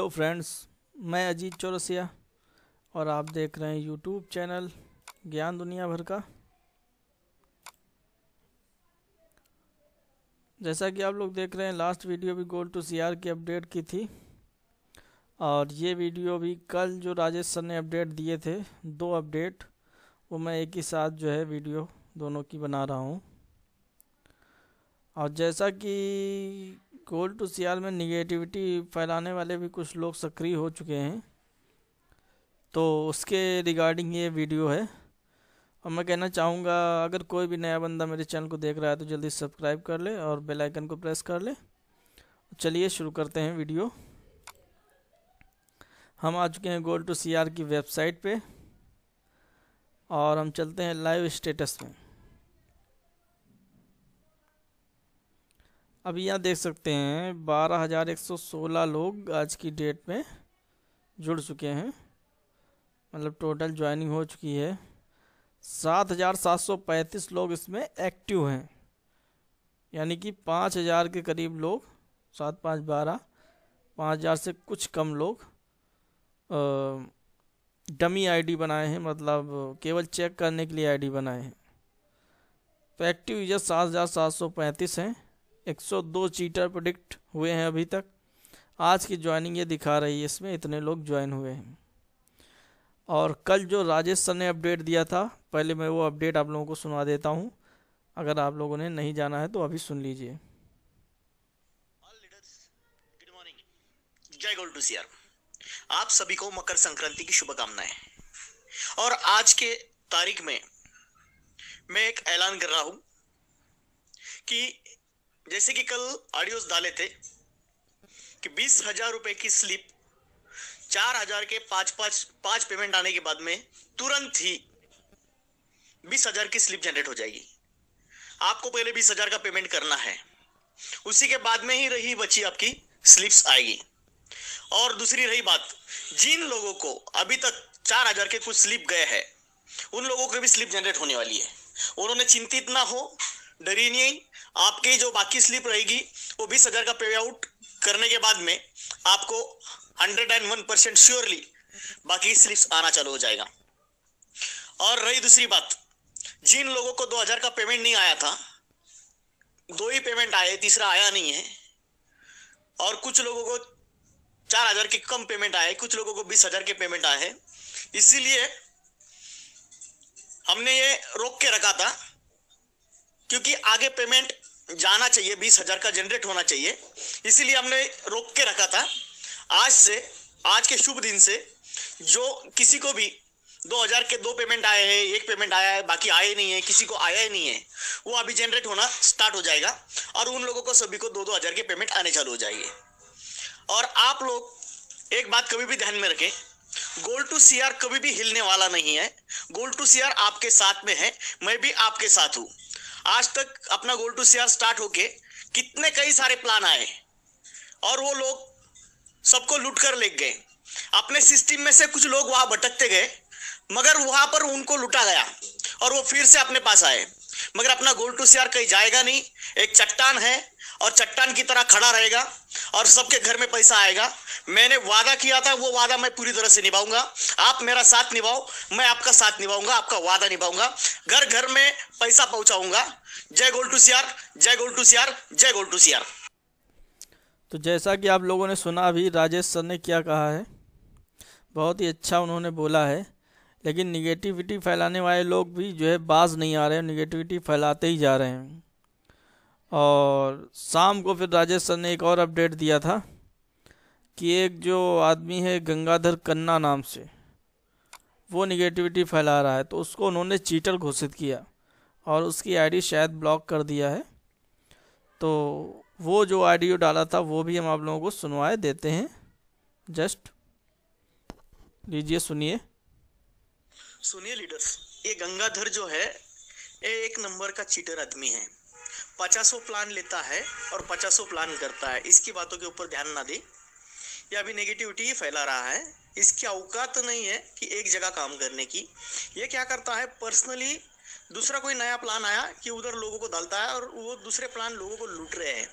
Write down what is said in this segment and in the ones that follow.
Hello friends, मैं अजीत चौरसिया और आप देख रहे हैं यूट्यूब चैनल ज्ञान दुनिया भर का। जैसा कि आप लोग देख रहे हैं, लास्ट वीडियो भी गोल्ड टू सीआर की अपडेट की थी और ये वीडियो भी कल जो राजेश सर ने अपडेट दिए थे, 2 अपडेट, वो मैं एक ही साथ जो है वीडियो दोनों की बना रहा हूँ। और जैसा कि गोल्ड टू सीआर में निगेटिविटी फैलाने वाले भी कुछ लोग सक्रिय हो चुके हैं, तो उसके रिगार्डिंग ये वीडियो है। और मैं कहना चाहूँगा, अगर कोई भी नया बंदा मेरे चैनल को देख रहा है तो जल्दी सब्सक्राइब कर ले और बेल आइकन को प्रेस कर ले। चलिए शुरू करते हैं वीडियो। हम आ चुके हैं गोल्ड टू सीआर की वेबसाइट पे और हम चलते हैं लाइव स्टेटस में। अब यहाँ देख सकते हैं 12,116 लोग आज की डेट में जुड़ चुके हैं, मतलब टोटल ज्वाइनिंग हो चुकी है। 7,735 लोग इसमें एक्टिव हैं, यानी कि 5,000 के करीब लोग, 7 5 12, 5,000 से कुछ कम लोग डमी आईडी बनाए हैं, मतलब केवल चेक करने के लिए आईडी बनाए हैं। तो एक्टिव यूजर 7,735 हैं। 102 चीटर प्रेडिक्ट हुए हैं अभी तक। आज की ज्वाइनिंग ये दिखा रही है, इसमें इतने लोग ज्वाइन हुए हैं। और कल जो राजेश सर ने अपडेट दिया था, पहले मैं वो अपडेट आप लोगों को सुना देता हूँ, अगर आप लोगों ने नहीं जाना है तो अभी सुन लीजिए। All leaders, good morning. जय गोल्ड टू सीआर। आप सभी को मकर संक्रांति की शुभकामनाएं। और आज के तारीख में मैं एक ऐलान कर रहा हूं कि जैसे कि कल ऑडियोज डाले थे कि 20,000 रुपए की स्लिप 4,000 के 5 पेमेंट आने के बाद में तुरंत ही 20,000 की स्लिप जनरेट हो जाएगी। आपको पहले 20,000 का पेमेंट करना है, उसी के बाद में ही रही बची आपकी स्लिप्स आएगी। और दूसरी रही बात, जिन लोगों को अभी तक 4,000 के कुछ स्लिप गए हैं, उन लोगों को भी स्लिप जनरेट होने वाली है। उन्होंने चिंतित ना हो, डरिए नहीं। आपकी जो बाकी स्लिप रहेगी वो 20,000 का पे आउट करने के बाद में आपको 101% श्योरली बाकी स्लिप्स आना चालू हो जाएगा। और रही दूसरी बात, जिन लोगों को 2,000 का पेमेंट नहीं आया था, 2 ही पेमेंट आए, तीसरा आया नहीं है, और कुछ लोगों को 4,000 के कम पेमेंट आए, कुछ लोगों को 20,000 के पेमेंट आए हैं, इसीलिए हमने ये रोक के रखा था, क्योंकि आगे पेमेंट जाना चाहिए, 20,000 का जनरेट होना चाहिए, इसीलिए हमने रोक के रखा था। आज के शुभ दिन से जो किसी को भी 2,000 के 2 पेमेंट आए हैं, 1 पेमेंट आया है, बाकी आए नहीं है, किसी को आया ही नहीं है, वो अभी जनरेट होना स्टार्ट हो जाएगा और उन लोगों को सभी को 2-2 हज़ार के पेमेंट आने चालू हो जाएंगे। और आप लोग एक बात कभी भी ध्यान में रखें, गोल्ड टू सीआर कभी भी हिलने वाला नहीं है। गोल्ड टू सीआर आपके साथ में है, मैं भी आपके साथ हूं। आज तक अपना गोल्ड टू सीआर स्टार्ट होके कितने कई सारे प्लान आए और वो लोग सबको लूट कर ले गए। अपने सिस्टम में से कुछ लोग वहां भटकते गए, मगर वहां पर उनको लूटा गया और वो फिर से अपने पास आए। मगर अपना गोल्ड टू सीआर कहीं जाएगा नहीं, एक चट्टान है और चट्टान की तरह खड़ा रहेगा और सबके घर में पैसा आएगा। मैंने वादा किया था, वो वादा मैं पूरी तरह से निभाऊंगा। आप मेरा साथ निभाओ, मैं आपका साथ निभाऊंगा, आपका वादा निभाऊंगा, घर घर में पैसा पहुंचाऊंगा। जय गोल्ड टू सीआर, जय गोल्ड टू सीआर, जय गोल्ड टू सीआर। तो जैसा कि आप लोगों ने सुना अभी राजेश सर ने क्या कहा है, बहुत ही अच्छा उन्होंने बोला है। लेकिन निगेटिविटी फैलाने वाले लोग भी जो है बाज नहीं आ रहे हैं, निगेटिविटी फैलाते ही जा रहे हैं। और शाम को फिर राजेश सर ने एक और अपडेट दिया था कि एक जो आदमी है गंगाधर कन्ना नाम से, वो निगेटिविटी फैला रहा है, तो उसको उन्होंने चीटर घोषित किया और उसकी आईडी शायद ब्लॉक कर दिया है। तो वो जो ऑडियो डाला था वो भी हम आप लोगों को सुनवाए देते हैं, जस्ट लीजिए, सुनिए लीडर्स। ये गंगाधर जो है, ये एक नंबर का चीटर आदमी है। 50 प्लान लेता है और 50 प्लान करता है। इसकी बातों के ऊपर ध्यान ना दे, ये अभी नेगेटिविटी ही फैला रहा है। इसकी औकात नहीं है कि एक जगह काम करने की। ये क्या करता है, पर्सनली दूसरा कोई नया प्लान आया कि उधर लोगों को डालता है और वो दूसरे प्लान लोगों को लूट रहे हैं।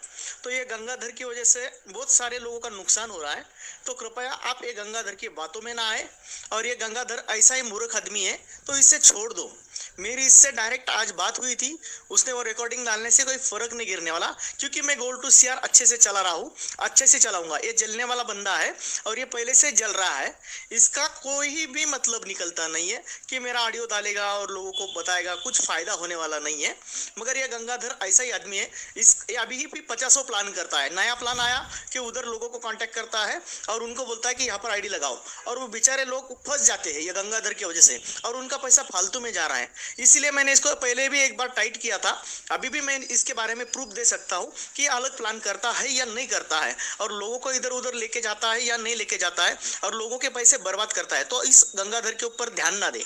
तो ये गंगाधर की वजह से बहुत सारे लोगों का नुकसान हो रहा है। तो कृपया आप ये गंगाधर की बातों में ना आए, और ये गंगाधर ऐसा ही मूर्ख आदमी है तो इससे छोड़ दो। मेरी इससे डायरेक्ट आज बात हुई थी, उसने वो रिकॉर्डिंग डालने से कोई फर्क नहीं गिरने वाला, क्योंकि मैं गोल्ड टू सीआर अच्छे से चला रहा हूँ, अच्छे से चलाऊंगा। ये जलने वाला बंदा है और ये पहले से जल रहा है, इसका कोई भी मतलब निकलता नहीं है कि मेरा ऑडियो डालेगा और लोगों को बताएगा, कुछ फायदा होने वाला नहीं है। मगर ये गंगाधर ऐसा ही आदमी है, ये अभी भी 50 प्लान करता है। नया प्लान आया कि उधर लोगों को कांटेक्ट करता है और उनको बोलता है कि यहाँ पर आईडी लगाओ, और वो बेचारे लोग फंस जाते हैं ये गंगाधर की वजह से, और उनका पैसा फालतू में जा रहा है। इसलिए मैंने इसको पहले भी एक बार टाइट किया था, अभी भी मैं इसके बारे में प्रूफ दे सकता हूँ कि अलग प्लान करता है या नहीं करता है, और लोगों को इधर उधर लेके जाता है या नहीं लेके जाता है, और लोगों के पैसे बर्बाद करता है। तो इस गंगाधर के ऊपर ध्यान ना दे।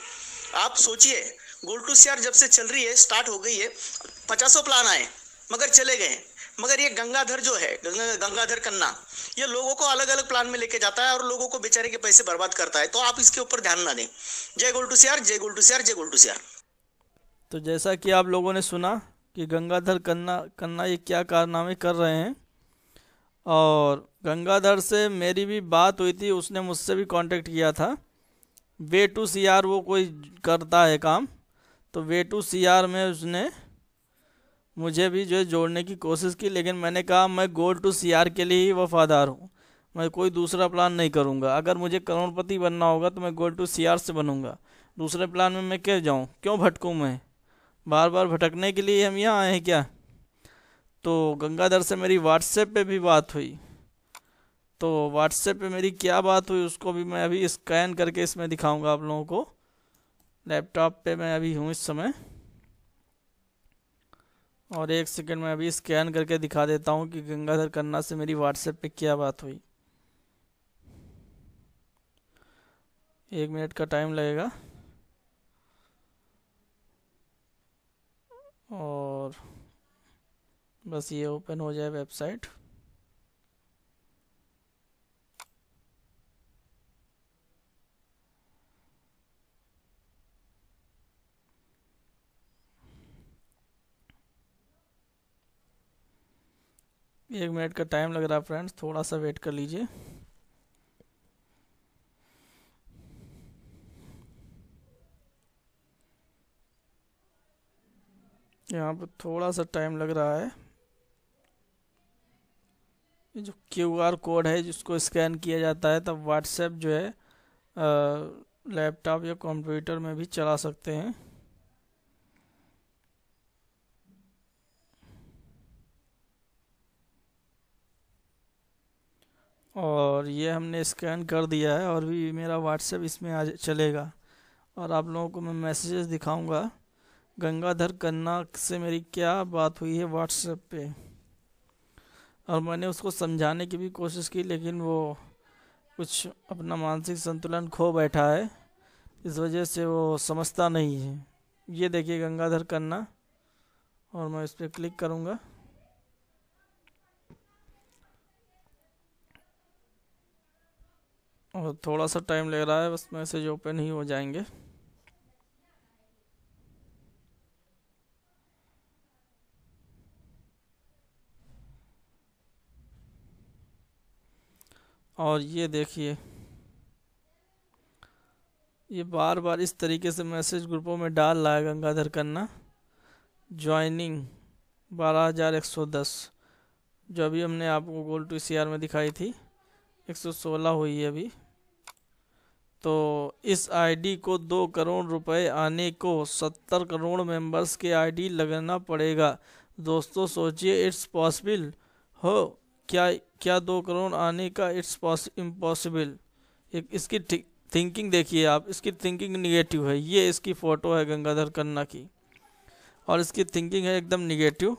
आप सोचिए, गोल्ड टू सीआर जब से चल रही है, स्टार्ट हो गई है, 50 प्लान आए मगर चले गए। मगर ये गंगाधर जो है, गंगाधर कन्ना, ये लोगों को अलग अलग प्लान में लेके जाता है और लोगों को बेचारे के पैसे बर्बाद करता है। तो आप इसके ऊपर ध्यान ना दें। जय गोल्ड टू सीआर, जय गोल्ड टू सीआर, जय गोल्ड टू सीआर। तो जैसा कि आप लोगों ने सुना कि गंगाधर कन्ना ये क्या कारनामे कर रहे हैं, और गंगाधर से मेरी भी बात हुई थी, उसने मुझसे भी कांटेक्ट किया था। वे टू सीआर वो कोई करता है काम, तो वे टू सीआर में उसने मुझे भी जो है जोड़ने की कोशिश की, लेकिन मैंने कहा मैं गोल्ड टू सीआर के लिए ही वफादार हूँ, मैं कोई दूसरा प्लान नहीं करूँगा। अगर मुझे करोड़पति बनना होगा तो मैं गोल्ड टू सीआर से बनूँगा, दूसरे प्लान में मैं क्यों जाऊँ, क्यों भटकूँ मैं, बार बार भटकने के लिए हम यहाँ आए हैं क्या। तो गंगाधर से मेरी व्हाट्सएप पे भी बात हुई, तो व्हाट्सएप पे मेरी क्या बात हुई उसको भी मैं अभी स्कैन करके इसमें दिखाऊंगा आप लोगों को। लैपटॉप पे मैं अभी हूँ इस समय, और एक सेकंड में अभी स्कैन करके दिखा देता हूँ कि गंगाधर कन्ना से मेरी व्हाट्सएप पे क्या बात हुई। 1 मिनट का टाइम लगेगा, और बस ये ओपन हो जाए वेबसाइट। एक मिनट का टाइम लग रहा है फ्रेंड्स, थोड़ा सा वेट कर लीजिए। यहाँ पर थोड़ा सा टाइम लग रहा है। ये जो क्यूआर कोड है जिसको स्कैन किया जाता है, तब व्हाट्सएप जो है लैपटॉप या कंप्यूटर में भी चला सकते हैं। और ये हमने स्कैन कर दिया है, और भी मेरा व्हाट्सएप इसमें आ चलेगा, और आप लोगों को मैं मैसेजेस दिखाऊंगा गंगाधर कन्ना से मेरी क्या बात हुई है व्हाट्सएप पे। और मैंने उसको समझाने की भी कोशिश की, लेकिन वो कुछ अपना मानसिक संतुलन खो बैठा है, इस वजह से वो समझता नहीं है। ये देखिए गंगाधर कन्ना, और मैं इस पर क्लिक करूँगा। और थोड़ा सा टाइम लग रहा है, बस मैसेज ओपन ही हो जाएंगे। और ये देखिए, ये बार बार इस तरीके से मैसेज ग्रुपों में डाल रहा है गंगाधर कन्ना। ज्वाइनिंग 12,110, जो अभी हमने आपको गोल्ड टू सीआर में दिखाई थी, 116 हुई है अभी। तो इस आईडी को 2 करोड़ रुपए आने को 70 करोड़ मेंबर्स के आईडी लगाना पड़ेगा। दोस्तों सोचिए, इट्स पॉसिबल हो क्या 2 करोड़ आने का? It's impossible. इसकी थिंकिंग देखिए आप, इसकी थिंकिंग निगेटिव है। ये इसकी फ़ोटो है गंगाधर कन्ना की, और इसकी थिंकिंग है एकदम निगेटिव।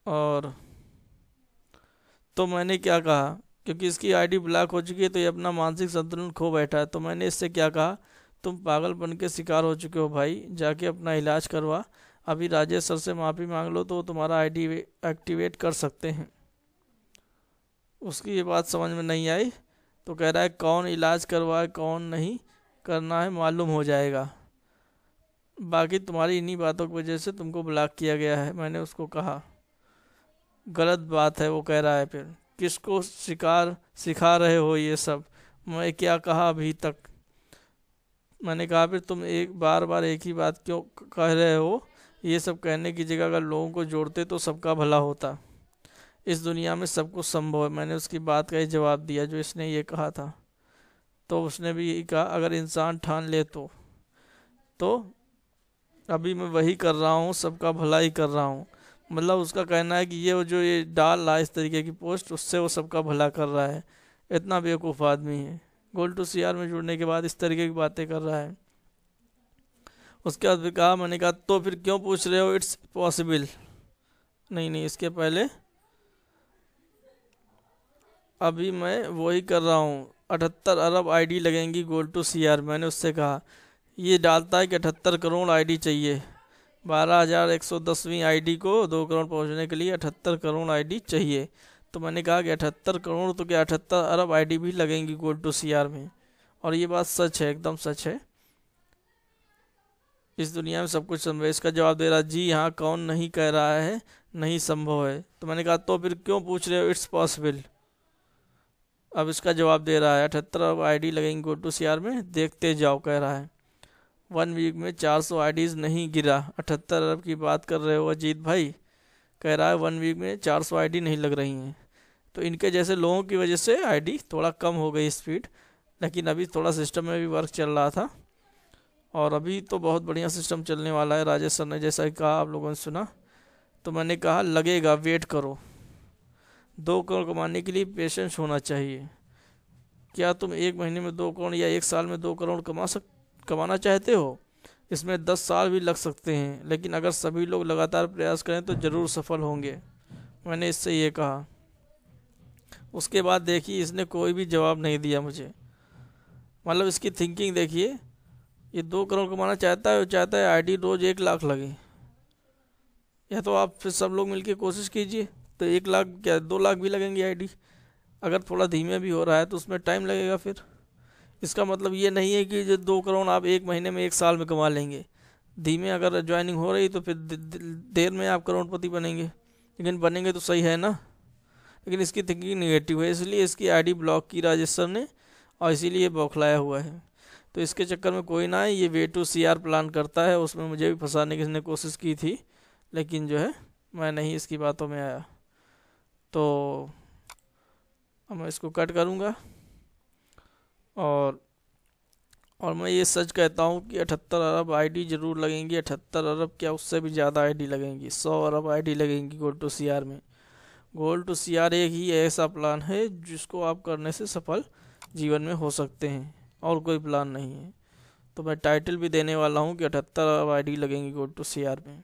और तो मैंने क्या कहा, क्योंकि इसकी आईडी ब्लॉक हो चुकी है तो ये अपना मानसिक संतुलन खो बैठा है, तो मैंने इससे क्या कहा, तुम पागलपन के शिकार हो चुके हो भाई, जाके अपना इलाज करवा। अभी राजेश सर से माफ़ी मांग लो तो तुम्हारा आईडी एक्टिवेट कर सकते हैं। उसकी ये बात समझ में नहीं आई, तो कह रहा है कौन इलाज करवाए कौन नहीं, करना है मालूम हो जाएगा। बाकी तुम्हारी इन्हीं बातों की वजह से तुमको ब्लॉक किया गया है। मैंने उसको कहा गलत बात है। वो कह रहा है फिर किसको सिखा रहे हो ये सब। मैं क्या कहा अभी तक। मैंने कहा फिर तुम एक बार एक ही बात क्यों कह रहे हो। ये सब कहने की जगह अगर लोगों को जोड़ते तो सबका भला होता। इस दुनिया में सब कुछ संभव है। मैंने उसकी बात का ही जवाब दिया जो इसने ये कहा था। तो उसने भी यही कहा अगर इंसान ठान ले तो अभी मैं वही कर रहा हूँ, सबका भला ही कर रहा हूँ। मतलब उसका कहना है कि ये जो ये डाल रहा है इस तरीके की पोस्ट, उससे वो सबका भला कर रहा है। इतना बेवकूफ़ आदमी है। गोल्ड टू सीआर में जुड़ने के बाद इस तरीके की बातें कर रहा है। उसके बाद भी कहा, मैंने कहा तो फिर क्यों पूछ रहे हो, इट्स पॉसिबल। नहीं, इसके पहले अभी मैं वही कर रहा हूँ। 78 अरब आईडी लगेंगी गोल्ड टू सीआर। मैंने उससे कहा ये डालता है कि 78 करोड़ आईडी चाहिए। 12,110वीं आईडी को 2 करोड़ पहुँचने के लिए 78 करोड़ आईडी चाहिए। तो मैंने कहा कि 78 करोड़ तो क्या 78 अरब आईडी भी लगेंगी गोल्ड टू सीआर में। और ये बात सच है, एकदम सच है। इस दुनिया में सब कुछ संभव है। इसका जवाब दे रहा जी हाँ, कौन नहीं कह रहा है नहीं संभव है। तो मैंने कहा तो फिर क्यों पूछ रहे हो, इट्स पॉसिबल। अब इसका जवाब दे रहा है 78 अरब आईडी लगेंगी गोल्ड टू सीआर में, देखते जाओ कह रहा है। 1 वीक में 400 आईडीज़ नहीं गिरा। 78 अरब की बात कर रहे हो अजीत भाई। कह रहा है 1 वीक में 400 आईडी नहीं लग रही हैं। तो इनके जैसे लोगों की वजह से आईडी थोड़ा कम हो गई स्पीड। लेकिन अभी थोड़ा सिस्टम में भी वर्क चल रहा था और अभी तो बहुत बढ़िया सिस्टम चलने वाला है। राजेश सर ने जैसा कहा, आप लोगों ने सुना। तो मैंने कहा लगेगा, वेट करो। 2 करोड़ कमाने के लिए पेशेंस होना चाहिए। क्या तुम 1 महीने में 2 करोड़ या 1 साल में 2 करोड़ कमाना चाहते हो? इसमें 10 साल भी लग सकते हैं, लेकिन अगर सभी लोग लगातार प्रयास करें तो ज़रूर सफल होंगे। मैंने इससे ये कहा। उसके बाद देखिए इसने कोई भी जवाब नहीं दिया मुझे। मतलब इसकी थिंकिंग देखिए, ये 2 करोड़ कमाना चाहता है, वो चाहता है आईडी रोज़ 1 लाख लगे। या तो आप फिर सब लोग मिलके कोशिश कीजिए तो 1 लाख क्या 2 लाख भी लगेंगे आईडी। अगर थोड़ा धीमे भी हो रहा है तो उसमें टाइम लगेगा। फिर इसका मतलब ये नहीं है कि जो 2 करोड़ आप 1 महीने में 1 साल में कमा लेंगे। धीमे अगर ज्वाइनिंग हो रही तो फिर देर में आप करोड़पति बनेंगे, लेकिन बनेंगे तो सही है ना। लेकिन इसकी थिंकिंग निगेटिव है, इसलिए इसकी आईडी ब्लॉक की राजेश सर ने और इसीलिए बौखलाया हुआ है। तो इसके चक्कर में कोई ना है। ये वे टू सीआर प्लान करता है, उसमें मुझे भी फंसाने की इसने कोशिश की थी, लेकिन जो है मैं नहीं इसकी बातों में आया। तो अब मैं इसको कट करूँगा और मैं ये सच कहता हूँ कि 78 अरब आईडी ज़रूर लगेंगी। 78 अरब क्या, उससे भी ज़्यादा आईडी लगेंगी। 100 अरब आईडी लगेंगी गोल्ड टू सीआर में। गोल्ड टू सीआर एक ही ऐसा प्लान है जिसको आप करने से सफल जीवन में हो सकते हैं, और कोई प्लान नहीं है। तो मैं टाइटल भी देने वाला हूँ कि 78 अरब आईडी लगेंगी गोल्ड टू सीआर में।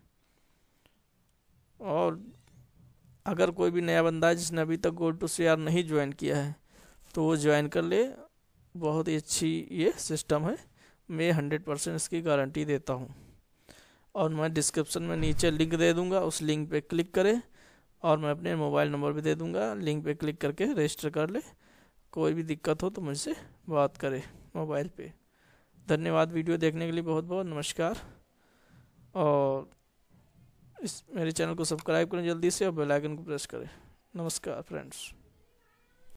और अगर कोई भी नया बंदा है जिसने अभी तक गोल्ड टू सीआर नहीं ज्वाइन किया है तो वो ज्वाइन कर ले। बहुत ही अच्छी ये सिस्टम है, मैं 100% इसकी गारंटी देता हूँ। और मैं डिस्क्रिप्शन में नीचे लिंक दे दूँगा, उस लिंक पे क्लिक करें। और मैं अपने मोबाइल नंबर भी दे दूँगा, लिंक पे क्लिक करके रजिस्टर कर ले। कोई भी दिक्कत हो तो मुझसे बात करें मोबाइल पे। धन्यवाद वीडियो देखने के लिए, बहुत बहुत नमस्कार। और इस मेरे चैनल को सब्सक्राइब करें जल्दी से और बेल आइकन को प्रेस करें। नमस्कार फ्रेंड्स।